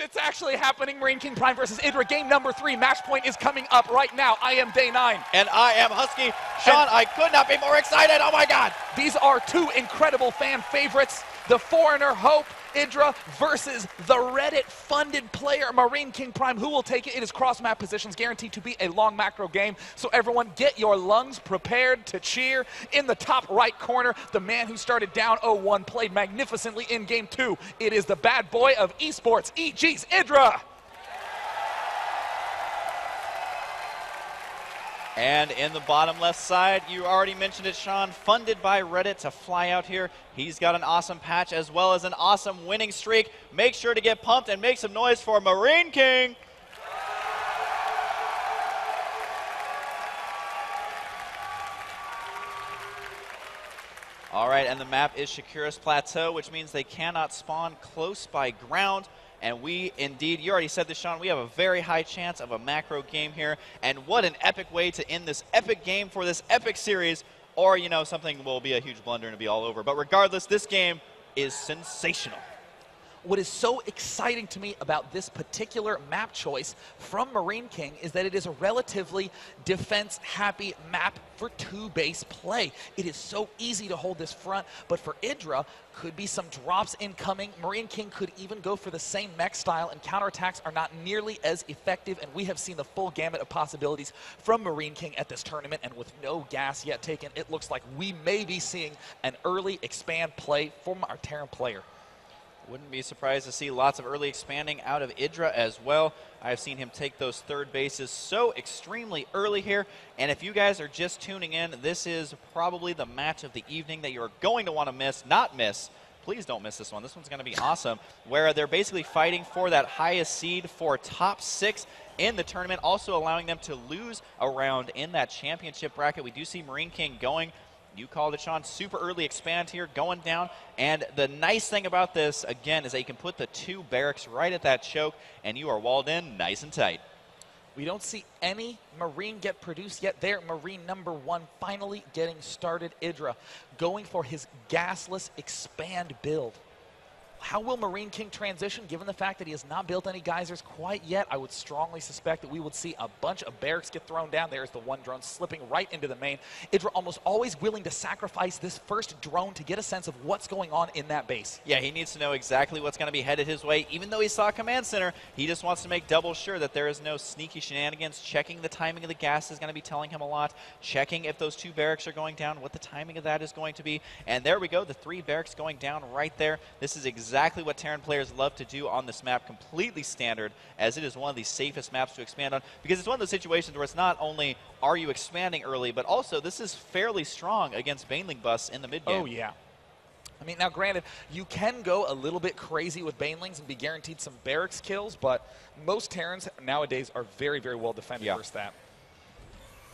it's actually happening. MarineKingPrime versus EGIdra. Game number 3. Match point is coming up right now. I am Day 9. And I am Husky. Sean, I could not be more excited. Oh my God. These are two incredible fan favorites. The foreigner Hope, EGIdra, versus the Reddit-funded player, MarineKingPrime. Who will take it? It is cross-map positions, guaranteed to be a long macro game. So everyone, get your lungs prepared to cheer. In the top right corner, the man who started down 0-1 played magnificently in Game 2. It is the bad boy of esports, EGIdra. And in the bottom left side, you already mentioned it, Sean, funded by Reddit to fly out here. He's got an awesome patch as well as an awesome winning streak. Make sure to get pumped and make some noise for Marine King. All right, and the map is Shakira's Plateau, which means they cannot spawn close by ground. And we, indeed, you already said this, Sean, we have a very high chance of a macro game here. And what an epic way to end this epic game for this epic series. Or, you know, something will be a huge blunder and it'll be all over. But regardless, this game is sensational. What is so exciting to me about this particular map choice from Marine King is that it is a relatively defense-happy map for two-base play. It is so easy to hold this front, but for EGIdra, could be some drops incoming. Marine King could even go for the same mech style, and counterattacks are not nearly as effective, and we have seen the full gamut of possibilities from Marine King at this tournament, and with no gas yet taken, it looks like we may be seeing an early expand play from our Terran player. Wouldn't be surprised to see lots of early expanding out of EGIdra as well. I've seen him take those third bases so extremely early here. And if you guys are just tuning in, this is probably the match of the evening that you're going to want to not miss. Please don't miss this one. This one's going to be awesome, where they're basically fighting for that highest seed for top 6 in the tournament, also allowing them to lose a round in that championship bracket. We do see Marine King going, you called it, Sean, super early expand here, going down. And the nice thing about this, again, is that you can put the 2 barracks right at that choke, and you are walled in nice and tight. We don't see any Marine get produced yet. There, Marine number 1 finally getting started. EGIdra going for his gasless expand build. How will Marine King transition, given the fact that he has not built any geysers quite yet? I would strongly suspect that we would see a bunch of barracks get thrown down. There's the one drone slipping right into the main. EGIdra almost always willing to sacrifice this first drone to get a sense of what's going on in that base. Yeah, he needs to know exactly what's going to be headed his way. Even though he saw a command center, he just wants to make double sure that there is no sneaky shenanigans. Checking the timing of the gas is going to be telling him a lot. Checking if those 2 barracks are going down, what the timing of that is going to be. And there we go, the 3 barracks going down right there. This is exactly what Terran players love to do on this map, completely standard, as it is one of the safest maps to expand on, because it's one of those situations where it's not only are you expanding early, but also this is fairly strong against Baneling busts in the mid-game. Oh, yeah. I mean, now granted, you can go a little bit crazy with Banelings and be guaranteed some barracks kills, but most Terrans nowadays are very, very well defended versus that.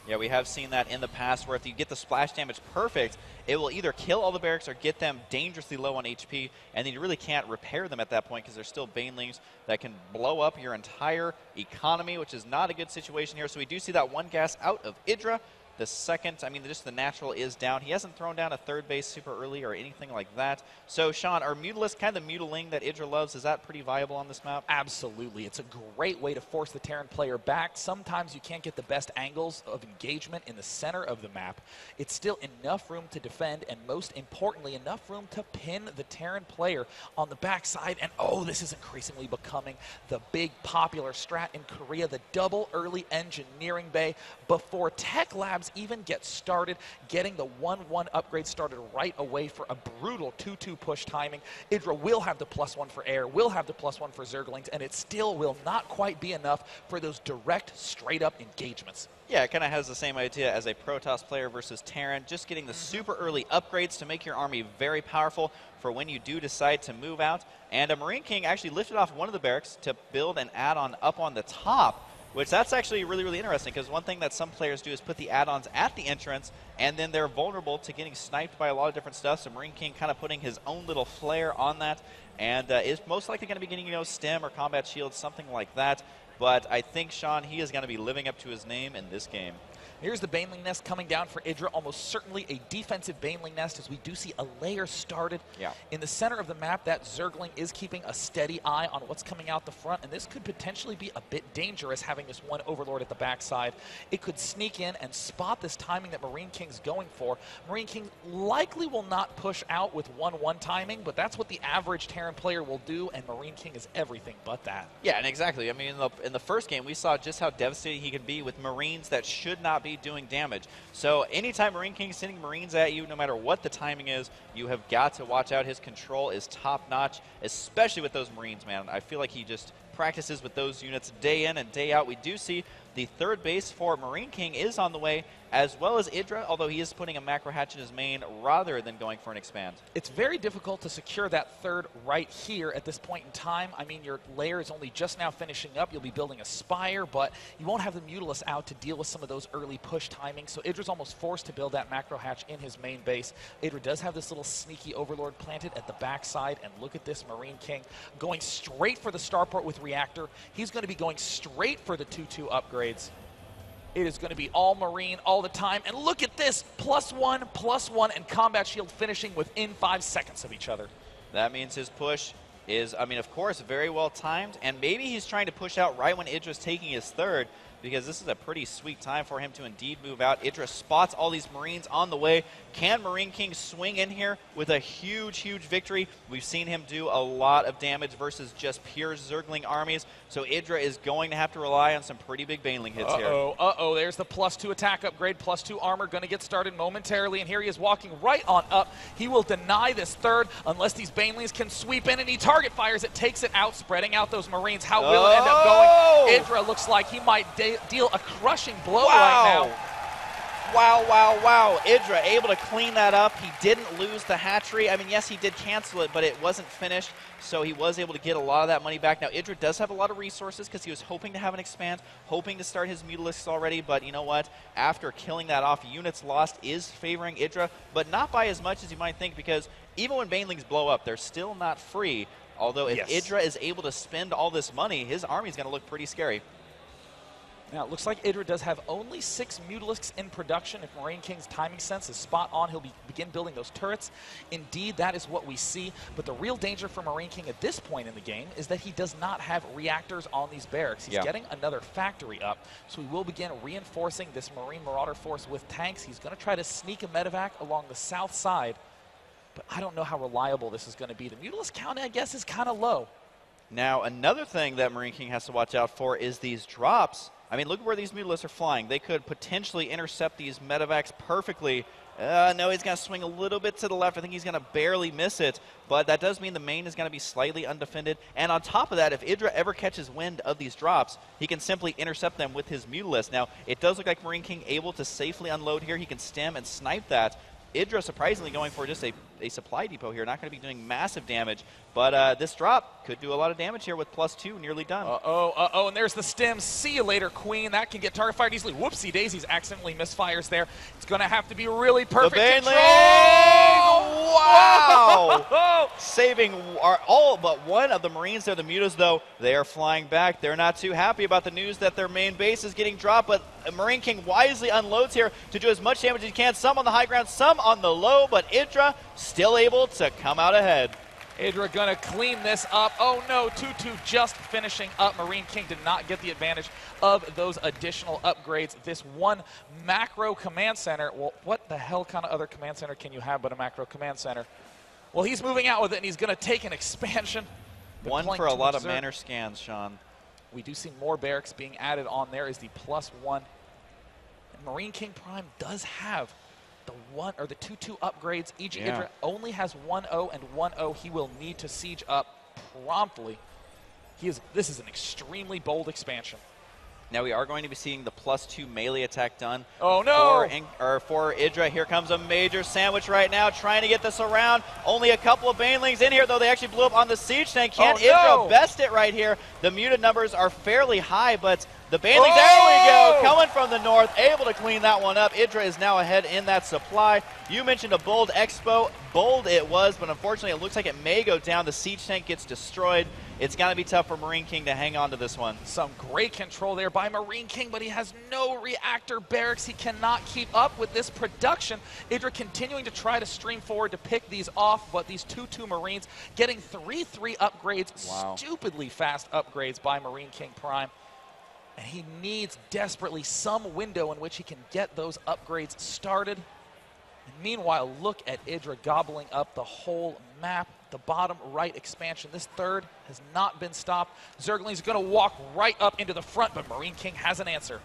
Yeah, we have seen that in the past, where if you get the splash damage perfect, it will either kill all the barracks or get them dangerously low on HP, and then you really can't repair them at that point because they're still Banelings that can blow up your entire economy, which is not a good situation here. So we do see that 1 gas out of EGIdra. The second, I mean, just the natural is down. He hasn't thrown down a third base super early or anything like that. So, Sean, are Mutalisk, kind of the Mutaling that EGIdra loves, is that pretty viable on this map? Absolutely. It's a great way to force the Terran player back. Sometimes you can't get the best angles of engagement in the center of the map. It's still enough room to defend, and most importantly, enough room to pin the Terran player on the backside. And, oh, this is increasingly becoming the big popular strat in Korea, the double early engineering bay before Tech Labs even get started, getting the 1-1 upgrade started right away for a brutal 2-2 push timing. EGIdra will have the +1 for air, will have the +1 for Zerglings, and it still will not quite be enough for those direct, straight-up engagements. Yeah, it kind of has the same idea as a Protoss player versus Terran, just getting the super early upgrades to make your army very powerful for when you do decide to move out. And a Marine King actually lifted off one of the barracks to build an add-on up on the top, which that's actually really, really interesting, because one thing that some players do is put the add-ons at the entrance, and then they're vulnerable to getting sniped by a lot of different stuff. So Marine King kind of putting his own little flair on that, and is most likely going to be getting, you know, stem or combat shields, something like that. But I think, Sean, he is going to be living up to his name in this game. Here's the Baneling Nest coming down for EGIdra, almost certainly a defensive Baneling Nest, as we do see a layer started. Yeah. In the center of the map, that Zergling is keeping a steady eye on what's coming out the front, and this could potentially be a bit dangerous, having this one Overlord at the backside. It could sneak in and spot this timing that Marine King's going for. Marine King likely will not push out with 1-1 timing, but that's what the average Terran player will do, and Marine King is everything but that. Yeah, and exactly. I mean, in the first game, we saw just how devastating he can be with Marines that should not be doing damage. So anytime Marine King's sending Marines at you, no matter what the timing is, you have got to watch out. His control is top-notch, especially with those Marines, man. I feel like he just practices with those units day in and day out. We do see the third base for Marine King is on the way, as well as EGIdra, although he is putting a macro hatch in his main rather than going for an expand. It's very difficult to secure that third right here at this point in time. I mean, your layer is only just now finishing up. You'll be building a spire, but you won't have the Mutalisk out to deal with some of those early push timings, so EGIdra's almost forced to build that macro hatch in his main base. EGIdra does have this little sneaky Overlord planted at the backside, and look at this Marine King going straight for the starport with Reactor. He's going to be going straight for the 2-2 upgrades. It is going to be all Marine all the time. And look at this, +1, and combat shield finishing within 5 seconds of each other. That means his push is, I mean, of course, very well timed. And maybe he's trying to push out right when EGIdra's taking his third, because this is a pretty sweet time for him to indeed move out. EGIdra spots all these Marines on the way. Can Marine King swing in here with a huge, huge victory? We've seen him do a lot of damage versus just pure Zergling armies, so EGIdra is going to have to rely on some pretty big Baneling hits here. There's the +2 attack upgrade, +2 armor, going to get started momentarily, and here he is walking right on up. He will deny this third unless these Banelings can sweep in, and he target fires it, takes it out, spreading out those Marines. How will it end up going? EGIdra looks like he might deal a crushing blow right now. Wow. EGIdra able to clean that up. He didn't lose the hatchery. I mean, yes, he did cancel it, but it wasn't finished, so he was able to get a lot of that money back. Now, EGIdra does have a lot of resources because he was hoping to have an expand, hoping to start his Mutalisks already, but you know what? After killing that off, units lost is favoring EGIdra, but not by as much as you might think, because even when Banelings blow up, they're still not free. Although if EGIdra is able to spend all this money, his army is going to look pretty scary. Now, it looks like EGIdra does have only 6 Mutalisks in production. If Marine King's timing sense is spot on, he'll begin building those turrets. Indeed, that is what we see. But the real danger for Marine King at this point in the game is that he does not have reactors on these barracks. He's getting another factory up, so he will begin reinforcing this Marine Marauder force with tanks. He's going to try to sneak a medevac along the south side, but I don't know how reliable this is going to be. The Mutalisk count, I guess, is kind of low. Now, another thing that Marine King has to watch out for is these drops. I mean, look at where these Mutalisks are flying. They could potentially intercept these medevacs perfectly. No, he's going to swing a little bit to the left. I think he's going to barely miss it, but that does mean the main is going to be slightly undefended. And on top of that, if EGIdra ever catches wind of these drops, he can simply intercept them with his Mutalisk. Now, it does look like Marine King able to safely unload here. He can stem and snipe that. EGIdra surprisingly going for just a supply depot here, not going to be doing massive damage, but this drop could do a lot of damage here with +2 nearly done. And there's the stem. See you later, Queen. That can get target fired easily. Whoopsie daisies, accidentally misfires there. It's going to have to be really perfect control. Wow! Saving all but one of the Marines there. The Mutas, though, they are flying back. They're not too happy about the news that their main base is getting dropped, but Marine King wisely unloads here to do as much damage as he can. Some on the high ground, some on the low, but EGIdra still able to come out ahead. EGIdra gonna clean this up. Oh no, 2-2 just finishing up. Marine King did not get the advantage of those additional upgrades. This one macro command center, well, what the hell kind of other command center can you have but a macro command center? Well, he's moving out with it, and he's gonna take an expansion. One for a lot of manor scans, Sean. We do see more barracks being added on. There is the +1. And MarineKingPrime does have the 2-2 upgrades. EGIdra only has 1-0 and 1-0. He will need to siege up promptly. This is an extremely bold expansion. Now we are going to be seeing the +2 melee attack done. Oh no! For EGIdra. Here comes a major sandwich right now, trying to get this around. Only a couple of Banelings in here, though they actually blew up on the siege tank. Can EGIdra best it right here? The muted numbers are fairly high, but the Banelings, there we go, coming from the north, able to clean that one up. EGIdra is now ahead in that supply. You mentioned a bold expo. Bold it was, but unfortunately it looks like it may go down. The siege tank gets destroyed. it's going to be tough for Marine King to hang on to this one. Some great control there by Marine King, but he has no reactor barracks. He cannot keep up with this production. EGIdra continuing to try to stream forward to pick these off, but these 2-2 Marines getting 3-3 upgrades, wow. Stupidly fast upgrades by MarineKingPrime. And he needs desperately some window in which he can get those upgrades started. And meanwhile, look at EGIdra gobbling up the whole map. The bottom right expansion. This third has not been stopped. Zergling's going to walk right up into the front, but Marine King has an answer.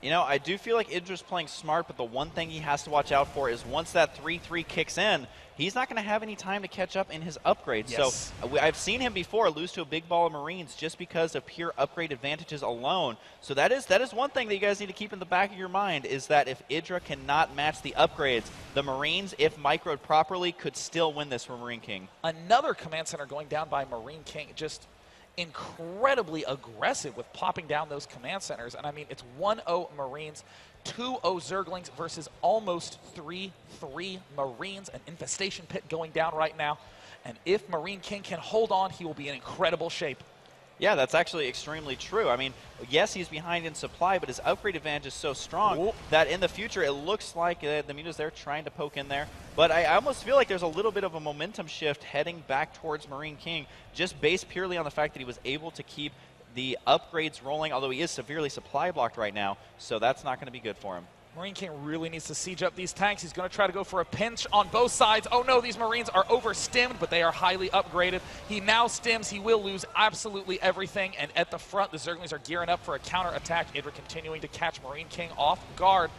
You know, I do feel like EGIdra's playing smart, but the one thing he has to watch out for is once that 3-3 kicks in, he's not going to have any time to catch up in his upgrades. Yes. So I've seen him before lose to a big ball of Marines just because of pure upgrade advantages alone. So that is one thing that you guys need to keep in the back of your mind, is that if EGIdra cannot match the upgrades, the Marines, if microed properly, could still win this for Marine King. Another command center going down by Marine King, just incredibly aggressive with popping down those command centers. And I mean, it's 1-0 Marines, 2-0 Zerglings versus almost 3-3 Marines. An infestation pit going down right now. And if Marine King can hold on, he will be in incredible shape. Yeah, that's actually extremely true. I mean, yes, he's behind in supply, but his upgrade advantage is so strong that in the future it looks like the Mutas there trying to poke in there. But I almost feel like there's a little bit of a momentum shift heading back towards Marine King, just based purely on the fact that he was able to keep the upgrades rolling, although he is severely supply blocked right now, so that's not going to be good for him. Marine King really needs to siege up these tanks. He's going to try to go for a pinch on both sides. Oh no, these Marines are over-stimmed, but they are highly upgraded. He now stims. He will lose absolutely everything. And at the front, the Zerglings are gearing up for a counterattack. EGIdra continuing to catch Marine King off guard,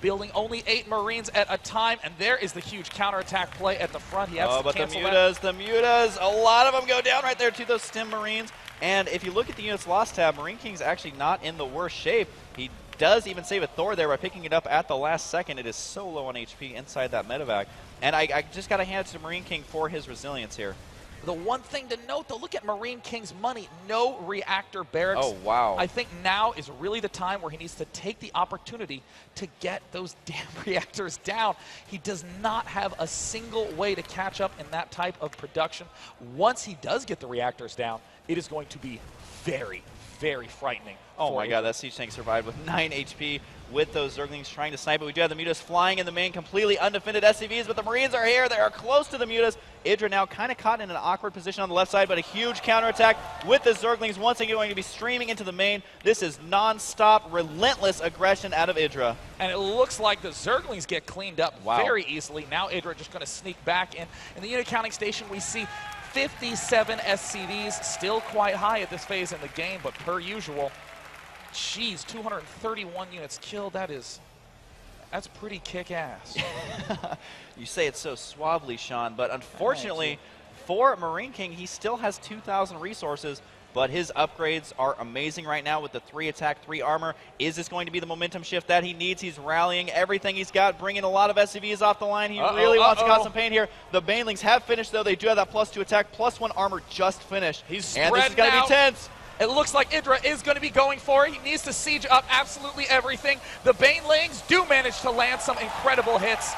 building only 8 Marines at a time. And there is the huge counterattack play at the front. He has to cancel that. The Mutas, a lot of them go down right there to those stim Marines. And if you look at the units lost tab, Marine King's actually not in the worst shape. He does even save a Thor there by picking it up at the last second. It is so low on HP inside that medevac. And I just got to hand it to Marine King for his resilience here. The one thing to note, though, look at Marine King's money. No reactor barracks. Oh, wow. I think now is really the time where he needs to take the opportunity to get those damn reactors down. He does not have a single way to catch up in that type of production. Once he does get the reactors down, it is going to be very, very frightening. Oh my god, that siege tank survived with 9 HP with those Zerglings trying to snipe it. We do have the Mutas flying in the main, completely undefended SCVs, but the Marines are here. They are close to the Mutas. EGIdra now kind of caught in an awkward position on the left side, but a huge counterattack with the Zerglings once again going to be streaming into the main. This is non-stop, relentless aggression out of EGIdra. And it looks like the Zerglings get cleaned up very easily. Now EGIdra just going to sneak back in. In the unit counting station, we see 57 SCVs, still quite high at this phase in the game, but per usual, geez, 231 units killed. That's pretty kick-ass. You say it so suavely, Sean, but unfortunately for Marine King, he still has 2,000 resources, but his upgrades are amazing right now with the 3 attack, 3 armor. Is this going to be the momentum shift that he needs? He's rallying everything he's got, bringing a lot of SCVs off the line. He really wants to cause some pain here. The Banelings have finished, though. They do have that +2 attack, +1 armor just finished. He's spread and this is going to be tense. It looks like EGIdra is going to be going for it. He needs to siege up absolutely everything. The Banelings do manage to land some incredible hits.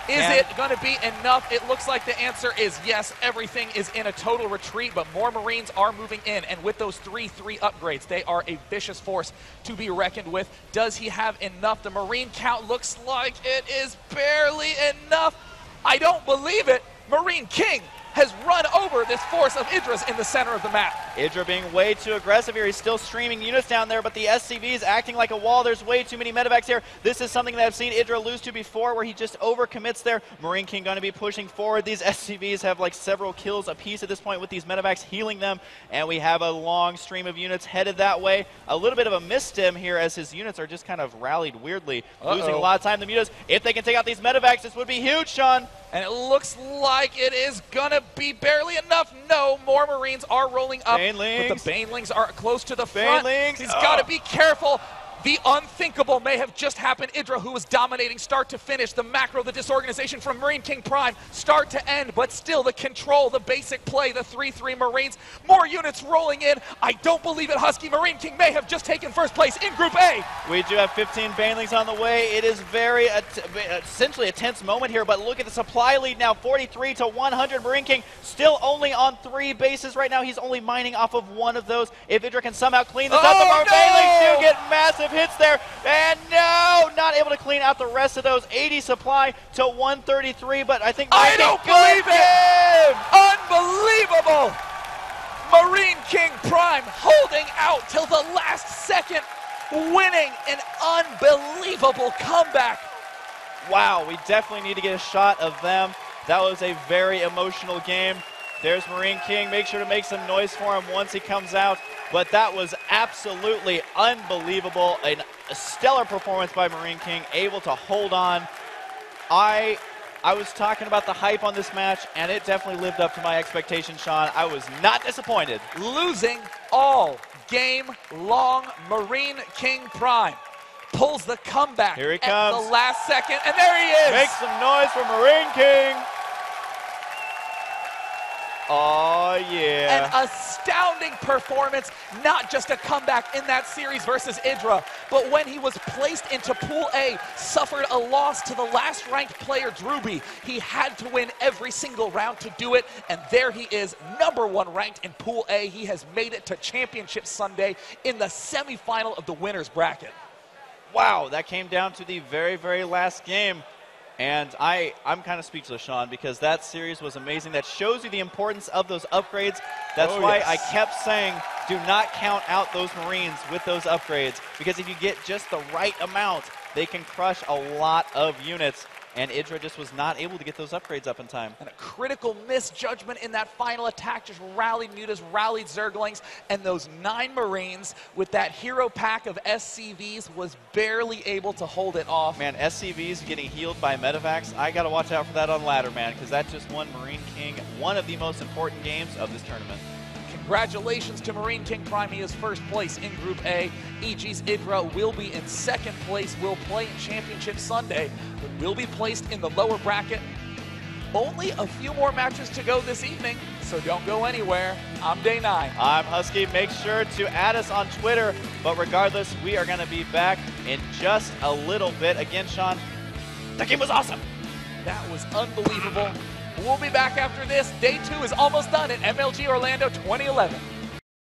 Is it going to be enough? It looks like the answer is yes. Everything is in a total retreat, but more Marines are moving in. And with those 3-3 upgrades, they are a vicious force to be reckoned with. Does he have enough? The Marine count looks like it is barely enough. I don't believe it. Marine King has run over this force of EGIdra's in the center of the map. EGIdra being way too aggressive here. He's still streaming units down there, but the SCVs acting like a wall. There's way too many medevacs here. This is something that I've seen EGIdra lose to before, where he just overcommits there. Marine King going to be pushing forward. These SCVs have like several kills apiece at this point with these medevacs healing them, and we have a long stream of units headed that way. A little bit of a misstim here as his units are just kind of rallied weirdly, losing a lot of time. The Mutas, if they can take out these medevacs, this would be huge, Sean. And it looks like it is going to be barely enough. No, more Marines are rolling up. Banelings. But the Banelings are close to the front. Banelings. He's got to be careful. The unthinkable may have just happened. EGIdra, who was dominating start to finish, the macro, the disorganization from MarineKingPrime, start to end, but still the control, the basic play, the 3-3 Marines, more units rolling in. I don't believe it, Husky. MarineKing may have just taken first place in Group A. We do have 15 Banelings on the way. It is very, essentially a tense moment here, but look at the supply lead now, 43 to 100. MarineKing still only on 3 bases right now. He's only mining off of 1 of those. If EGIdra can somehow clean this up, the Banelings do get massive hits there, and no, not able to clean out the rest of those. 80 supply to 133, but I think I don't believe it! Unbelievable! MarineKingPrime holding out till the last second, winning an unbelievable comeback. Wow, we definitely need to get a shot of them. That was a very emotional game. There's MarineKing. Make sure to make some noise for him once he comes out. But that was absolutely unbelievable. A stellar performance by MarineKing, able to hold on. I was talking about the hype on this match, and it definitely lived up to my expectations, Sean. I was not disappointed. Losing all game long, MarineKingPrime pulls the comeback Here he at comes. the last second, and there he is. Make some noise for MarineKing. Oh, yeah. An astounding performance, not just a comeback in that series versus EGIdra, but when he was placed into Pool A, suffered a loss to the last ranked player, Drewby. He had to win every single round to do it, and there he is, #1 ranked in Pool A. He has made it to Championship Sunday in the semifinal of the winner's bracket. Wow, that came down to the very, very last game. And I'm kind of speechless, Sean, because that series was amazing. That shows you the importance of those upgrades. That's why I kept saying, do not count out those Marines with those upgrades, because if you get just the right amount, they can crush a lot of units. And EGIdra just was not able to get those upgrades up in time. And a critical misjudgment in that final attack just rallied Mutas, rallied Zerglings, and those 9 Marines with that hero pack of SCVs was barely able to hold it off. Man, SCVs getting healed by Medivacs, I got to watch out for that on ladder, man, because that just won MarineKing one of the most important games of this tournament. Congratulations to MarineKingPrime. He is first place in Group A. EGIdra will be in second place. Will play in Championship Sunday, but will be placed in the lower bracket. Only a few more matches to go this evening, so don't go anywhere. I'm Day 9. I'm Husky. Make sure to add us on Twitter. But regardless, we are going to be back in just a little bit. Again, Sean, that game was awesome. That was unbelievable. We'll be back after this. Day 2 is almost done at MLG Orlando 2011.